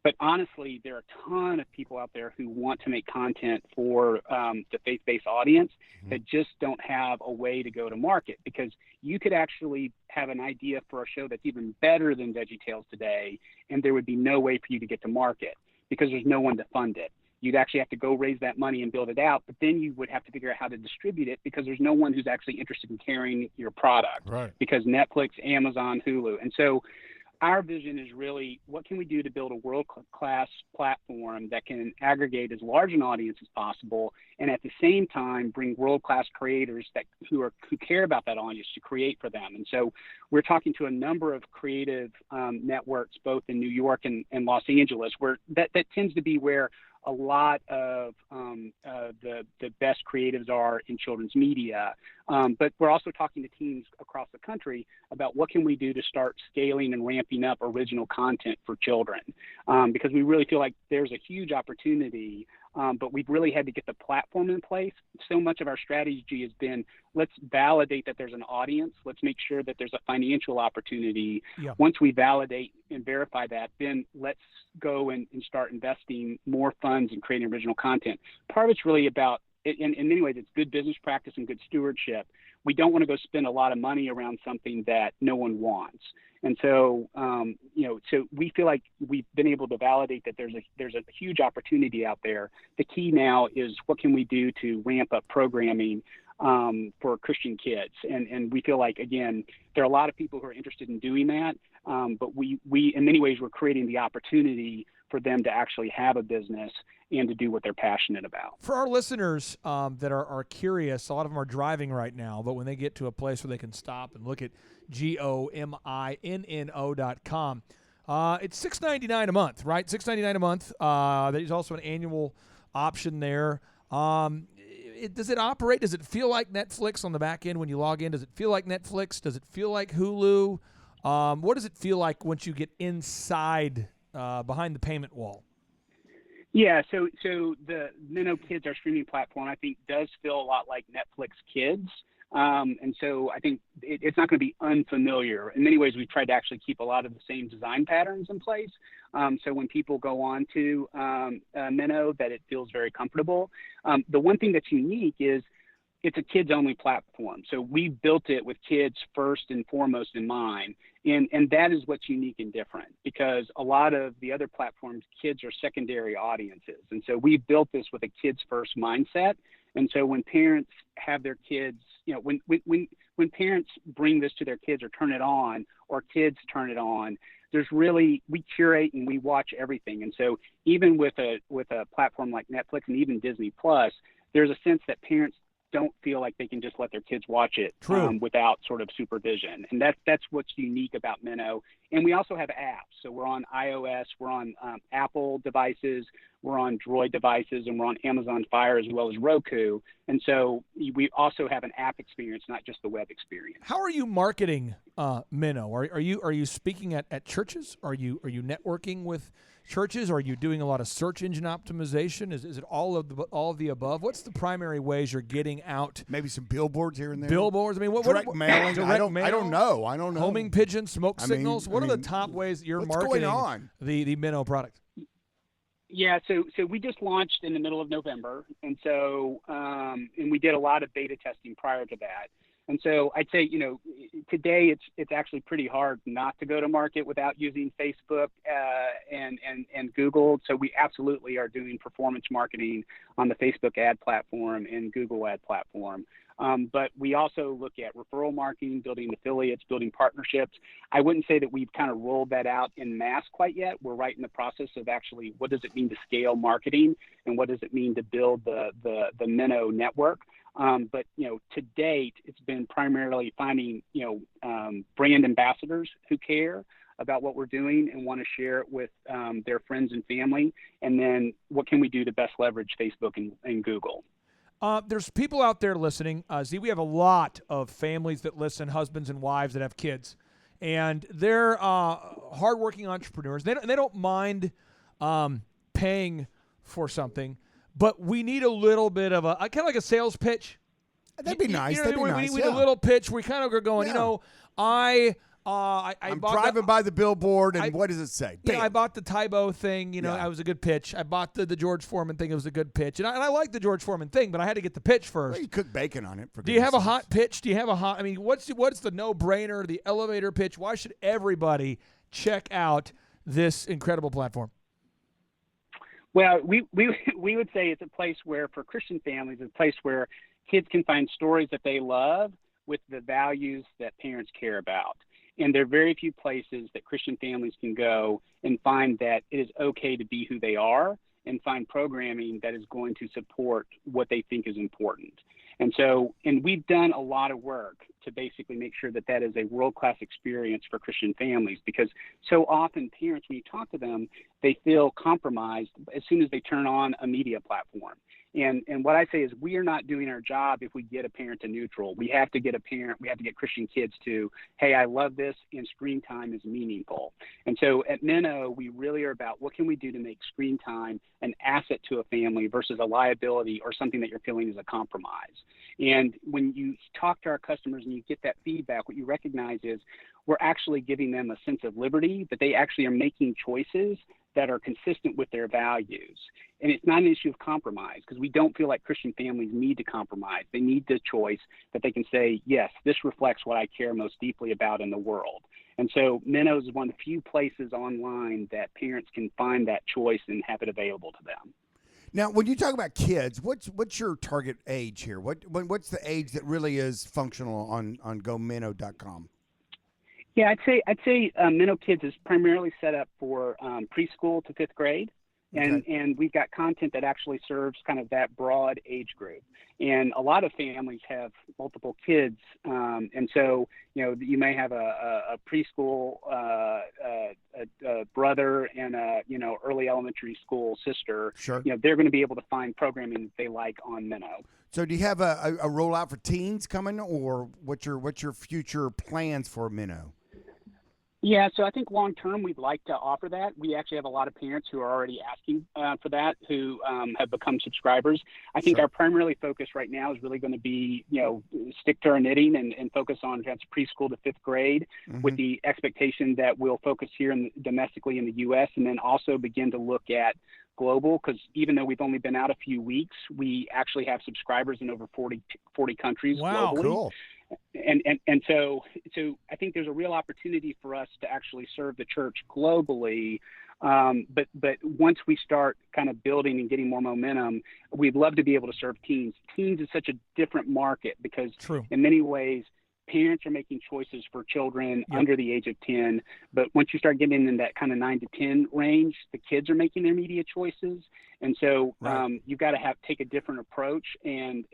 Speaker 7: But honestly, there are a ton of people out there who want to make content for the faith-based audience that just don't have a way to go to market, because you could actually have an idea for a show that's even better than VeggieTales today, and there would be no way for you to get to market because there's no one to fund it. You'd actually have to go raise that money and build it out, but then you would have to figure out how to distribute it because there's no one who's actually interested in carrying your product.
Speaker 4: Right. Because
Speaker 7: Netflix, Amazon, Hulu. And so our vision is really, what can we do to build a world-class platform that can aggregate as large an audience as possible, and at the same time bring world-class creators who care about that audience to create for them. And so we're talking to a number of creative networks, both in New York and Los Angeles, where that tends to be where a lot of the best creatives are in children's media. But we're also talking to teams across the country about what can we do to start scaling and ramping up original content for children, because we really feel like there's a huge opportunity, but we've really had to get the platform in place. So much of our strategy has been, let's validate that there's an audience. Let's make sure that there's a financial opportunity. Yeah. Once we validate and verify that, then let's go and start investing more funds in creating original content. Part of it's really about, in many ways, it's good business practice and good stewardship. We don't want to go spend a lot of money around something that no one wants. And so, so we feel like we've been able to validate that there's a huge opportunity out there. The key now is, what can we do to ramp up programming for Christian kids? And we feel like, again, there are a lot of people who are interested in doing that, but we in many ways, we're creating the opportunity for them to actually have a business and to do what they're passionate about.
Speaker 1: For our listeners that are curious, a lot of them are driving right now, but when they get to a place where they can stop and look at GOMINNO.com, it's $6.99 a month, right? $6.99 a month. There's also an annual option there. Does it operate? Does it feel like Netflix on the back end when you log in? Does it feel like Netflix? Does it feel like Hulu? What does it feel like once you get inside behind the payment wall?
Speaker 7: Yeah, so the Minnow Kids, our streaming platform, I think does feel a lot like Netflix Kids. And so I think it's not going to be unfamiliar. In many ways, we've tried to actually keep a lot of the same design patterns in place. So when people go on to Minnow, that it feels very comfortable. The one thing that's unique is it's a kids-only platform. So we built it with kids first and foremost in mind. And that is what's unique and different, because a lot of the other platforms, kids are secondary audiences. And so we built this with a kids-first mindset. And so when parents have their kids, when parents bring this to their kids or turn it on, or kids turn it on, we curate and we watch everything. And so even with a platform like Netflix and even Disney Plus, there's a sense that parents don't feel like they can just let their kids watch it without sort of supervision. And that's what's unique about Minnow. And we also have apps. So we're on iOS, we're on Apple devices, we're on Droid devices, and we're on Amazon Fire as well as Roku. And so we also have an app experience, not just the web experience.
Speaker 1: How are you marketing Minnow? Are you speaking at churches? Are you networking with churches? Are you doing a lot of search engine optimization? Is it all of the above? What's the primary ways you're getting out?
Speaker 3: Maybe some billboards here and there.
Speaker 1: Billboards. I mean,
Speaker 3: direct mailing.
Speaker 1: Direct mail?
Speaker 3: I don't know.
Speaker 1: Homing pigeons, smoke signals. What are the top ways that you're marketing the Minnow product?
Speaker 7: Yeah, so we just launched in the middle of November, and so and we did a lot of beta testing prior to that. And so I'd say, today it's actually pretty hard not to go to market without using Facebook and Google. So we absolutely are doing performance marketing on the Facebook ad platform and Google ad platform. But we also look at referral marketing, building affiliates, building partnerships. I wouldn't say that we've kind of rolled that out in mass quite yet. We're right in the process of actually, what does it mean to scale marketing, and what does it mean to build the Minnow network? But to date, it's been primarily finding brand ambassadors who care about what we're doing and want to share it with their friends and family. And then what can we do to best leverage Facebook and Google?
Speaker 1: There's people out there listening. Z, we have a lot of families that listen, husbands and wives that have kids, and they're hardworking entrepreneurs. They don't mind paying for something, but we need a little bit of a kind of like a sales pitch.
Speaker 3: That'd be nice.
Speaker 1: We need a little pitch. We kind of are going, I'm
Speaker 3: driving by the billboard, and what does it say?
Speaker 1: I bought the Tybo thing. I was a good pitch. I bought the George Foreman thing. It was a good pitch. And I like the George Foreman thing, but I had to get the pitch first.
Speaker 3: Well, you cook bacon on it.
Speaker 1: Do you have a hot pitch? Do you have a hot? I mean, what's the no-brainer, the elevator pitch? Why should everybody check out this incredible platform?
Speaker 7: Well, we would say it's a place where, for Christian families, it's a place where kids can find stories that they love with the values that parents care about. And there are very few places that Christian families can go and find that it is okay to be who they are, and find programming that is going to support what they think is important. And we've done a lot of work to basically make sure that that is a world-class experience for Christian families, because so often parents, when you talk to them, they feel compromised as soon as they turn on a media platform. And what I say is, we are not doing our job if we get a parent to neutral. We have to get Christian kids to, hey, I love this, and screen time is meaningful. And so at Minnow, we really are about what can we do to make screen time an asset to a family versus a liability or something that you're feeling is a compromise. And when you talk to our customers and you get that feedback, what you recognize is we're actually giving them a sense of liberty, that they actually are making choices that are consistent with their values. And it's not an issue of compromise, because we don't feel like Christian families need to compromise. They need the choice that they can say, yes, this reflects what I care most deeply about in the world. And so Minnow is one of the few places online that parents can find that choice and have it available to them.
Speaker 3: Now, when you talk about kids, what's your target age here? What's the age that really is functional on GoMinnow.com?
Speaker 7: Yeah, I'd say Minnow Kids is primarily set up for preschool to fifth grade. And we've got content that actually serves kind of that broad age group. And a lot of families have multiple kids. And so, you may have a preschool brother and a, early elementary school sister.
Speaker 3: Sure.
Speaker 7: They're going to be able to find programming that they like on Minnow.
Speaker 3: So do you have a rollout for teens coming, or what's your future plans for Minnow?
Speaker 7: Yeah, so I think long term we'd like to offer that. We actually have a lot of parents who are already asking for that, who have become subscribers. I think our primary focus right now is really going to be, stick to our knitting and focus on just preschool to fifth grade, with the expectation that we'll focus here domestically in the U.S. and then also begin to look at global, because even though we've only been out a few weeks, we actually have subscribers in over 40 countries globally.
Speaker 3: Cool.
Speaker 7: And so I think there's a real opportunity for us to actually serve the church globally. But once we start kind of building and getting more momentum, we'd love to be able to serve teens. Teens is such a different market because in many ways, parents are making choices for children under the age of 10. But once you start getting in that kind of 9 to 10 range, the kids are making their media choices. And so you've got to take a different approach. And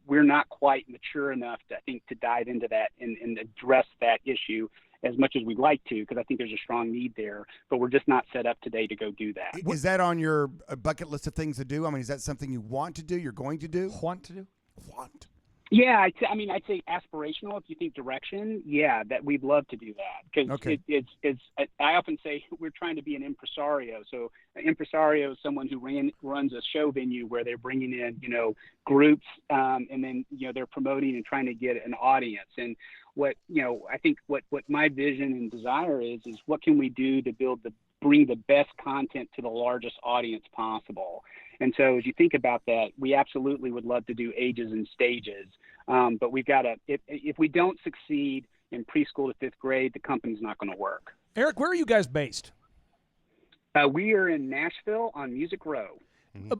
Speaker 7: we're not quite mature enough, I think, to dive into that and address that issue as much as we'd like to, because I think there's a strong need there. But we're just not set up today to go do that.
Speaker 3: Is that on your bucket list of things to do? I mean, is that something you want to do, you're going to do?
Speaker 1: Want to do?
Speaker 3: Want.
Speaker 7: Yeah, I'd say aspirational. If you think direction, that we'd love to do that, because it's. I often say we're trying to be an impresario. So an impresario is someone who runs a show venue where they're bringing in groups, and then they're promoting and trying to get an audience. And what I think what my vision and desire is what can we do to bring the best content to the largest audience possible. And so as you think about that, we absolutely would love to do ages and stages. But we've got to, if we don't succeed in preschool to fifth grade, the company's not going to work.
Speaker 1: Eric, where are you guys based?
Speaker 7: We are in Nashville on Music Row.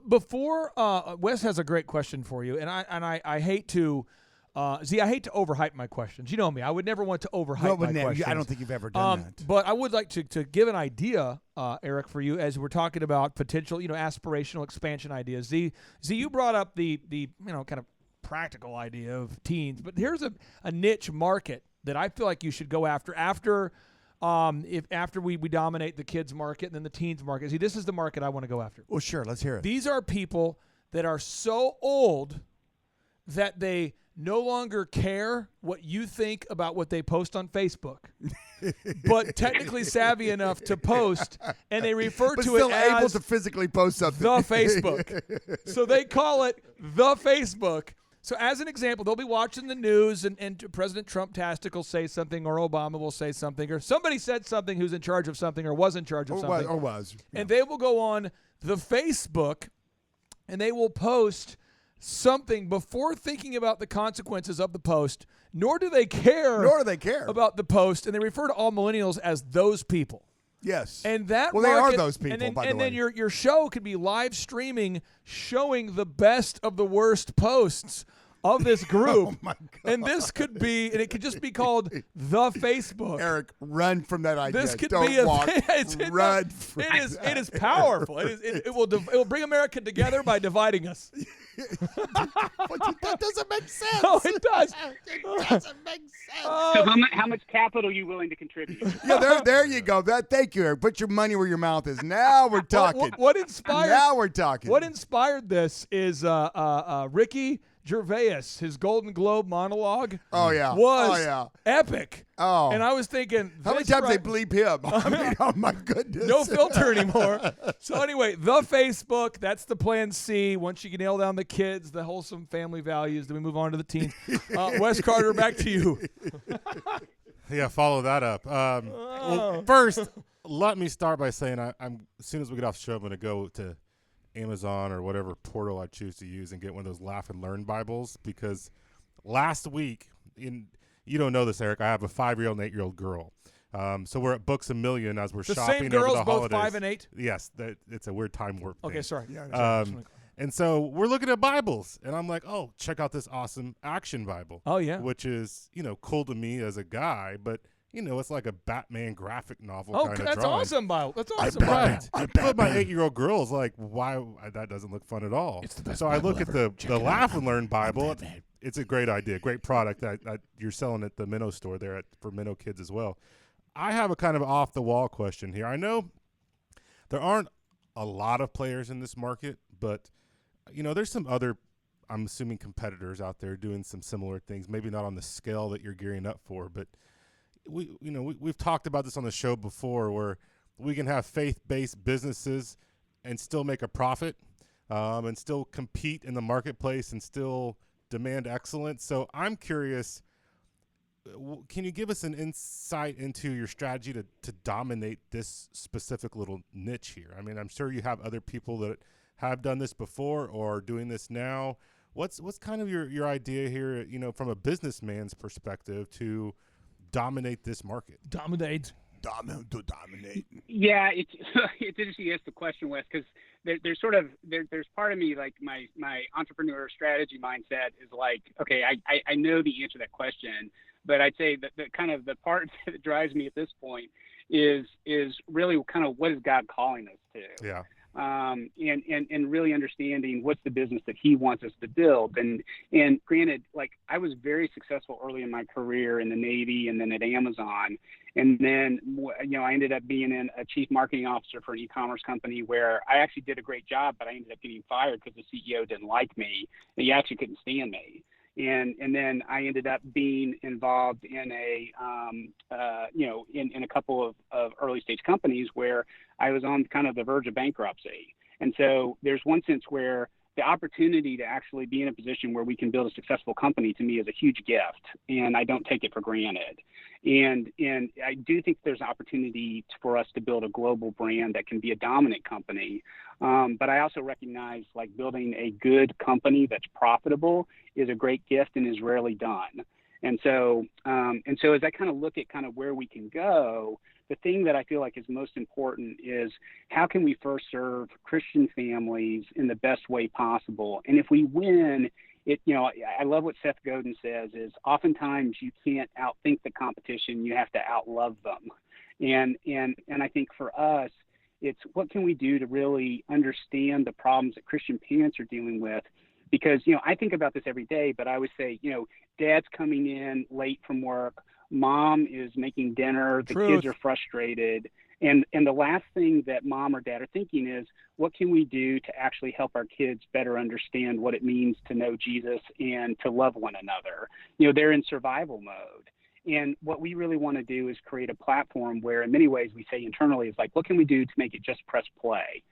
Speaker 1: Before, Wes has a great question for you, and I hate to I hate to overhype my questions. You know me. I would never want to overhype my questions.
Speaker 3: I don't think you've ever done that.
Speaker 1: But I would like to give an idea, Eric, for you as we're talking about potential, aspirational expansion ideas. Z, you brought up the kind of practical idea of teens, but here's a niche market that I feel like you should go after we dominate the kids market and then the teens market. See, this is the market I want to go after.
Speaker 3: Well, sure. Let's hear it.
Speaker 1: These are people that are so old that they no longer care what you think about what they post on Facebook, but technically savvy enough to post, and they refer to
Speaker 3: still
Speaker 1: it as
Speaker 3: able to physically post something.
Speaker 1: the Facebook. So they call it the Facebook. So as an example, they'll be watching the news, and President Trump-tastic will say something, or Obama will say something, or somebody said something who's in charge of something or was in charge of something.
Speaker 3: Or was.
Speaker 1: And they will go on the Facebook, and they will post something before thinking about the consequences of the post, nor do they care about the post, and they refer to all millennials as those people.
Speaker 3: Yes.
Speaker 1: And that
Speaker 3: they are those people, by the way.
Speaker 1: And then your show could be live streaming, showing the best of the worst posts of this group.
Speaker 3: Oh my God.
Speaker 1: And this could be, and it could just be called the Facebook.
Speaker 3: Eric, run from that idea.
Speaker 1: This could
Speaker 3: Don't
Speaker 1: be
Speaker 3: walk. Run.
Speaker 1: It is powerful. It will bring America together by dividing us.
Speaker 3: That doesn't make sense.
Speaker 1: No, it does.
Speaker 3: It doesn't make sense.
Speaker 7: So how much capital are you willing to contribute?
Speaker 3: Yeah, there you go. Thank you, Eric. Put your money where your mouth is. Now we're talking.
Speaker 1: What inspired?
Speaker 3: Now we're talking.
Speaker 1: What inspired this is Ricky Gervais, his Golden Globe monologue. Was epic.
Speaker 3: Oh,
Speaker 1: and I was thinking,
Speaker 3: how many times they bleep him? I mean, oh my goodness,
Speaker 1: no filter anymore. So anyway, the Facebook. That's the plan C. Once you can nail down the kids, the wholesome family values, then we move on to the teens. Wes Carter, back to you.
Speaker 4: Yeah, follow that up. Well, first, let me start by saying I'm as soon as we get off the show, I'm going to go to Amazon or whatever portal I choose to use and get one of those Laugh and Learn Bibles, because last week, you don't know this, Eric, I have a 5-year-old and 8-year-old girl. So we're at Books A Million as we're shopping
Speaker 1: same girls,
Speaker 4: over the holidays.
Speaker 1: both 5 and 8?
Speaker 4: Yes, it's a weird time warp
Speaker 1: Okay,
Speaker 4: thing.
Speaker 1: sorry.
Speaker 4: And so we're looking at Bibles, and I'm like, oh, check out this awesome action Bible.
Speaker 1: Oh, yeah.
Speaker 4: Which is, cool to me as a guy, but it's like a Batman graphic novel kind of drawing.
Speaker 1: That's awesome, Bible. That's awesome.
Speaker 4: Right. But my 8-year-old girl's like, why? That doesn't look fun at all.
Speaker 1: It's the best
Speaker 4: so I look
Speaker 1: Bible
Speaker 4: at the Laugh and Learn Bible. It's a great idea, great product that you're selling at the Minnow store there for Minnow Kids as well. I have a kind of off-the-wall question here. I know there aren't a lot of players in this market, but, there's some other, I'm assuming, competitors out there doing some similar things, maybe not on the scale that you're gearing up for, but we've talked about this on the show before, where we can have faith-based businesses and still make a profit, and still compete in the marketplace and still demand excellence. So I'm curious, can you give us an insight into your strategy to dominate this specific little niche here? I mean, I'm sure you have other people that have done this before or are doing this now. What's kind of your idea here, from a businessman's perspective to dominate this market?
Speaker 1: Dominate.
Speaker 3: Dominate.
Speaker 7: Yeah, it's interesting you asked the question, Wes, because there's part of me, like my entrepreneur strategy mindset is like, okay, I know the answer to that question, but I'd say that the kind of the part that drives me at this point is really kind of what is God calling us to?
Speaker 4: Yeah.
Speaker 7: And really understanding what's the business that he wants us to build. And granted, like I was very successful early in my career in the Navy and then at Amazon. And then, I ended up being a chief marketing officer for an e-commerce company where I actually did a great job, but I ended up getting fired because the CEO didn't like me. And he actually couldn't stand me. And then I ended up being involved in in a couple of early stage companies where I was on kind of the verge of bankruptcy. And so there's one sense where the opportunity to actually be in a position where we can build a successful company to me is a huge gift, and I don't take it for granted. And I do think there's an opportunity for us to build a global brand that can be a dominant company. But I also recognize like building a good company that's profitable is a great gift and is rarely done. And so as I kind of look at kind of where we can go, the thing that I feel like is most important is how can we first serve Christian families in the best way possible? And if we win, I love what Seth Godin says is oftentimes you can't outthink the competition, you have to outlove them. And I think for us, it's what can we do to really understand the problems that Christian parents are dealing with? Because, I think about this every day, but I always say, dad's coming in late from work, mom is making dinner, the kids are frustrated. And the last thing that mom or dad are thinking is, what can we do to actually help our kids better understand what it means to know Jesus and to love one another? They're in survival mode. And what we really want to do is create a platform where in many ways we say internally is like, what can we do to make it just press play?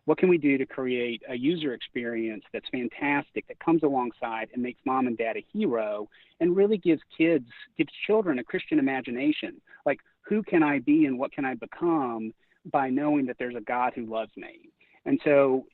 Speaker 7: What can we do to create a user experience that's fantastic, that comes alongside and makes mom and dad a hero and really gives children a Christian imagination? Like, who can I be and what can I become by knowing that there's a God who loves me? And so,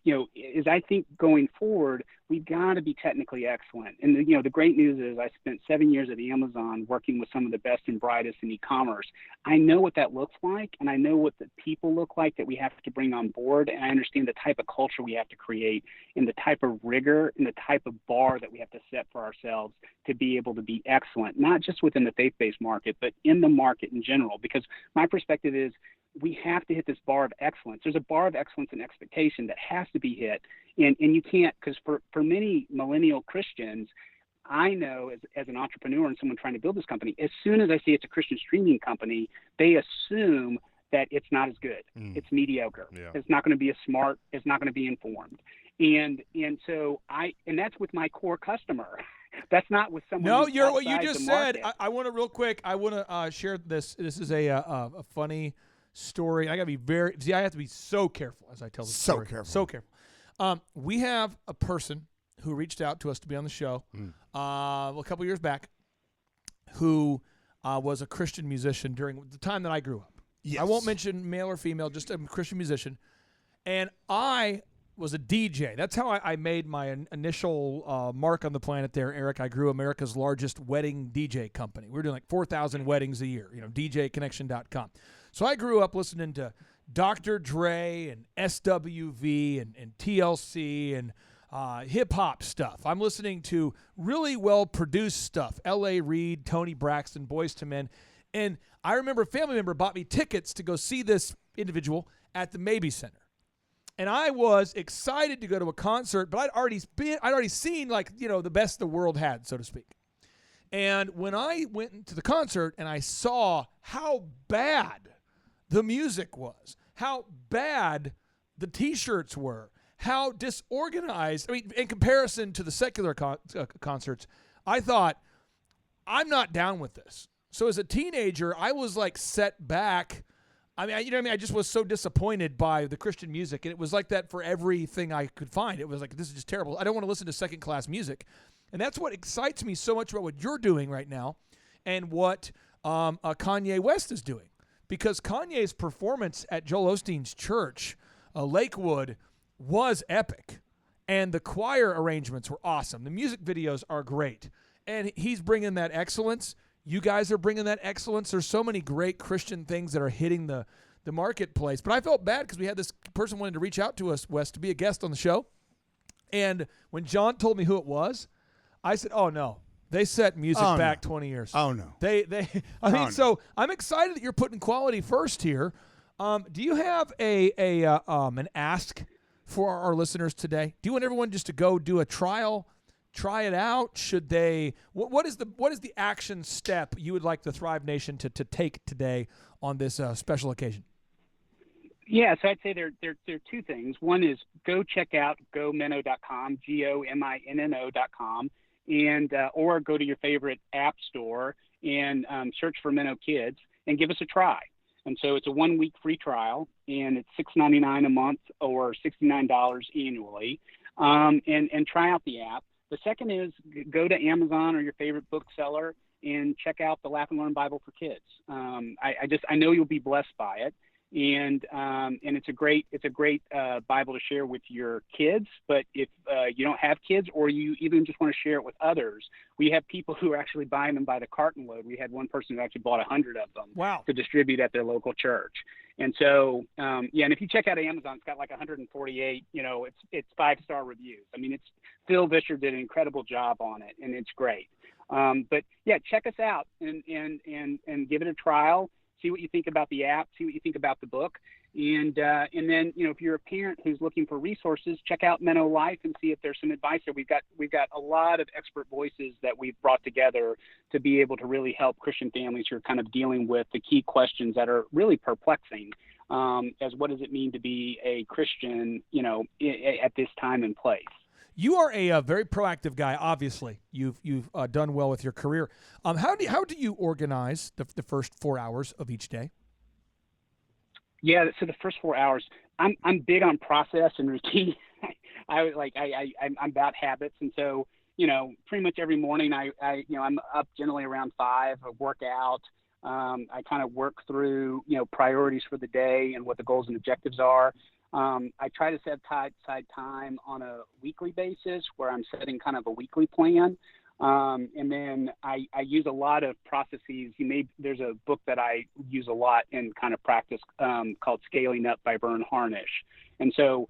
Speaker 7: as I think going forward, we've got to be technically excellent. And, the great news is I spent 7 years at Amazon working with some of the best and brightest in e-commerce. I know what that looks like, and I know what the people look like that we have to bring on board, and I understand the type of culture we have to create and the type of rigor and the type of bar that we have to set for ourselves to be able to be excellent, not just within the faith-based market, but in the market in general. Because my perspective is we have to hit this bar of excellence. There's a bar of excellence and expectation that has to be hit. And you can't, because for many millennial Christians, I know as an entrepreneur and someone trying to build this company, as soon as I see it's a Christian streaming company, they assume that it's not as good. It's mediocre. Yeah. It's not going to be as smart. It's not going to be informed. And so that's with my core customer. That's not with someone. No,
Speaker 1: you're what you just said. I want to real quick. I want to share this. This is a funny story. I got to be I have to be so careful as I tell this story. So careful. We have a person who reached out to us to be on the show a couple years back who was a Christian musician during the time that I grew up. Yes. I won't mention male or female, just a Christian musician. And I was a DJ. That's how I made my initial mark on the planet there, Eric. I grew America's largest wedding DJ company. We were doing like 4,000 weddings a year, DJconnection.com. So I grew up listening to Dr. Dre and SWV and TLC and hip-hop stuff. I'm listening to really well-produced stuff, L.A. Reid, Tony Braxton, Boyz II Men. And I remember a family member bought me tickets to go see this individual at the Mabee Center. And I was excited to go to a concert, but I'd already seen the best the world had, so to speak. And when I went to the concert and I saw how bad the music was, how bad the T-shirts were, how disorganized, in comparison to the secular concerts, I thought, I'm not down with this. So as a teenager, I was like set back. I mean, you know what I mean? I just was so disappointed by the Christian music, and it was like that for everything I could find. It was like, this is just terrible. I don't want to listen to second-class music. And that's what excites me so much about what you're doing right now and what Kanye West is doing. Because Kanye's performance at Joel Osteen's church, Lakewood, was epic. And the choir arrangements were awesome. The music videos are great. And he's bringing that excellence. You guys are bringing that excellence. There's so many great Christian things that are hitting the marketplace. But I felt bad because we had this person wanting to reach out to us, Wes, to be a guest on the show. And when John told me who it was, I said, oh, no. They set music back 20 years.
Speaker 3: Oh, no.
Speaker 1: So I'm excited that you're putting quality first here. Do you have an ask for our listeners today? Do you want everyone just to go do a trial? Try it out? Should they? What is the action step you would like the Thrive Nation to take today on this special occasion?
Speaker 7: Yeah, so I'd say there are two things. One is go check out gominno.com, GOMINNO.com, and or go to your favorite app store and search for Minnow Kids and give us a try. And so it's a 1-week free trial, and it's $6.99 a month or $69 annually, and try out the app. The second is go to Amazon or your favorite bookseller and check out the Laugh and Learn Bible for Kids. I know you'll be blessed by it, and it's a great Bible to share with your kids. But if you don't have kids, or you even just want to share it with others, we have people who are actually buying them by the carton load. We had one person who actually bought 100 of them to distribute at their local church. And so, and if you check out Amazon, it's got like 148, it's 5-star reviews. I mean, Phil Vischer did an incredible job on it, and it's great. But yeah, check us out and give it a trial. See what you think about the app. See what you think about the book, and then if you're a parent who's looking for resources, check out Minnow Life and see if there's some advice there. We've got a lot of expert voices that we've brought together to be able to really help Christian families who are kind of dealing with the key questions that are really perplexing. As what does it mean to be a Christian, at this time and place?
Speaker 1: You are a very proactive guy. Obviously, you've done well with your career. How do you organize the first 4 hours of each day?
Speaker 7: Yeah, so the first 4 hours, I'm big on process and routine. I'm about habits, and so pretty much every morning I'm up generally around 5. I work out. I kind of work through priorities for the day and what the goals and objectives are. I try to set aside time on a weekly basis where I'm setting kind of a weekly plan. And then I use a lot of processes. There's a book that I use a lot in kind of practice called Scaling Up by Vern Harnish. And so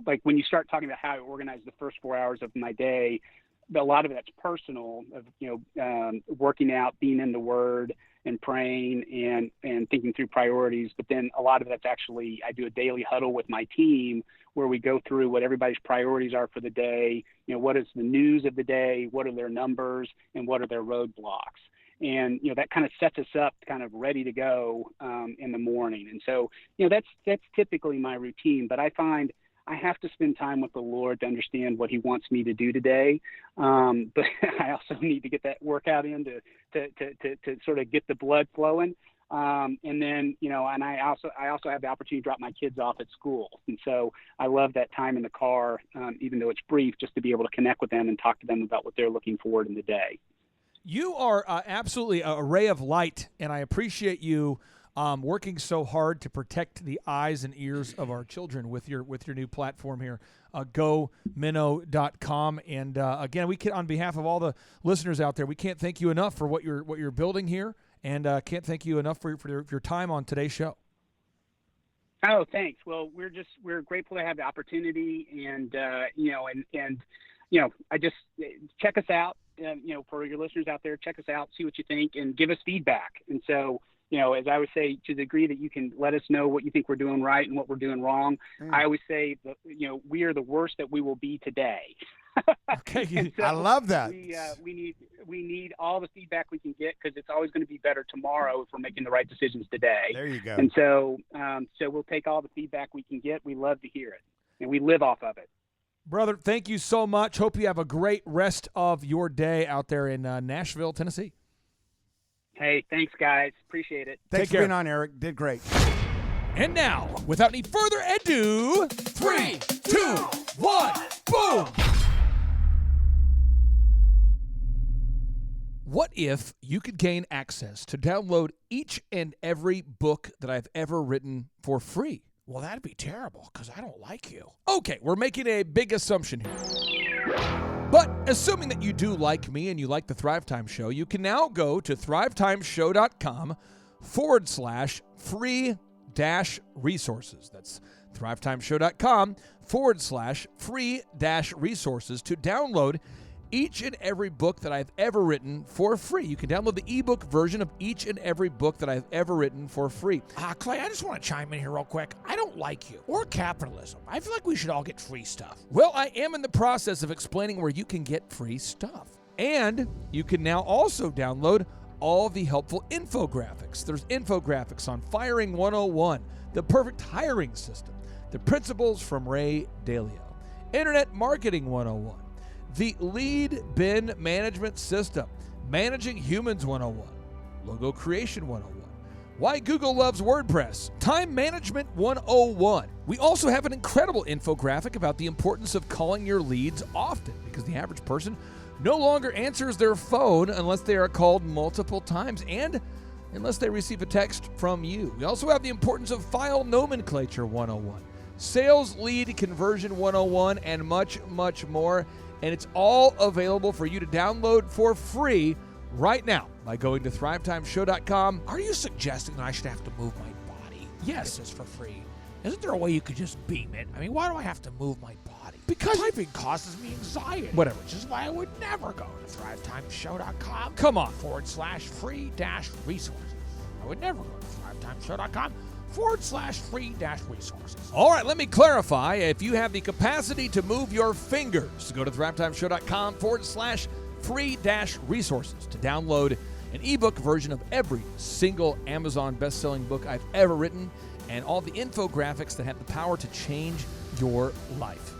Speaker 7: like when you start talking about how I organize the first 4 hours of my day, a lot of that's personal, of working out, being in the Word and praying and thinking through priorities. But then a lot of that's actually, I do a daily huddle with my team where we go through what everybody's priorities are for the day. What is the news of the day? What are their numbers? And what are their roadblocks? And, that kind of sets us up kind of ready to go in the morning. And so, that's typically my routine. But I find I have to spend time with the Lord to understand what He wants me to do today. But I also need to get that workout in to sort of get the blood flowing. And then, and I also have the opportunity to drop my kids off at school. And so I love that time in the car, even though it's brief, just to be able to connect with them and talk to them about what they're looking forward in the day.
Speaker 1: You are absolutely a ray of light, and I appreciate you working so hard to protect the eyes and ears of our children with your new platform here, GoMinnow.com. And again, we can, on behalf of all the listeners out there, we can't thank you enough for what you're building here, and can't thank you enough for your time on today's show.
Speaker 7: Oh, thanks. Well, we're grateful to have the opportunity, and I just check us out. For your listeners out there, check us out, see what you think, and give us feedback. And so, as I would say, to the degree that you can let us know what you think we're doing right and what we're doing wrong, I always say that, we are the worst that we will be today.
Speaker 1: Okay,
Speaker 3: so I love that.
Speaker 7: We need all the feedback we can get, because it's always going to be better tomorrow if we're making the right decisions today.
Speaker 3: There you go.
Speaker 7: And so, we'll take all the feedback we can get. We love to hear it, and we live off of it.
Speaker 1: Brother, thank you so much. Hope you have a great rest of your day out there in Nashville, Tennessee.
Speaker 7: Hey, thanks, guys. Appreciate it.
Speaker 3: Thanks
Speaker 1: Take
Speaker 3: for
Speaker 1: care.
Speaker 3: being on, Eric. Did great.
Speaker 1: And now, without any further ado, 3, 2, 1, boom! What if you could gain access to download each and every book that I've ever written for free?
Speaker 2: Well, that'd be terrible because I don't like you.
Speaker 1: Okay, we're making a big assumption here. But assuming that you do like me and you like the Thrive Time Show, you can now go to thrivetimeshow.com/free-resources. That's thrivetimeshow.com/free-resources to download each and every book that I've ever written for free. You can download the ebook version of each and every book that I've ever written for free.
Speaker 2: Clay, I just want to chime in here real quick. I don't like you or capitalism. I feel like we should all get free stuff.
Speaker 1: Well, I am in the process of explaining where you can get free stuff. And you can now also download all the helpful infographics. There's infographics on Firing 101, the perfect hiring system, the principles from Ray Dalio, Internet Marketing 101, the Lead Bin Management System, Managing Humans 101, Logo Creation 101, Why Google Loves WordPress, Time Management 101. We also have an incredible infographic about the importance of calling your leads often, because the average person no longer answers their phone unless they are called multiple times and unless they receive a text from you. We also have the importance of File Nomenclature 101, Sales Lead Conversion 101, and much, much more. And it's all available for you to download for free right now by going to thrivetimeshow.com.
Speaker 2: Are you suggesting that I should have to move my body?
Speaker 1: Yes.
Speaker 2: This is for free. Isn't there a way you could just beam it? I mean, why do I have to move my body?
Speaker 1: Because-
Speaker 2: typing causes me anxiety.
Speaker 1: Whatever.
Speaker 2: Which is why I would never go to thrivetimeshow.com.
Speaker 1: Come on.
Speaker 2: /free-resources. I would never go to thrivetimeshow.com /free-resources.
Speaker 1: All right, let me clarify. If you have the capacity to move your fingers, go to thrivetimeshow.com /free-resources to download an ebook version of every single Amazon best-selling book I've ever written and all the infographics that have the power to change your life.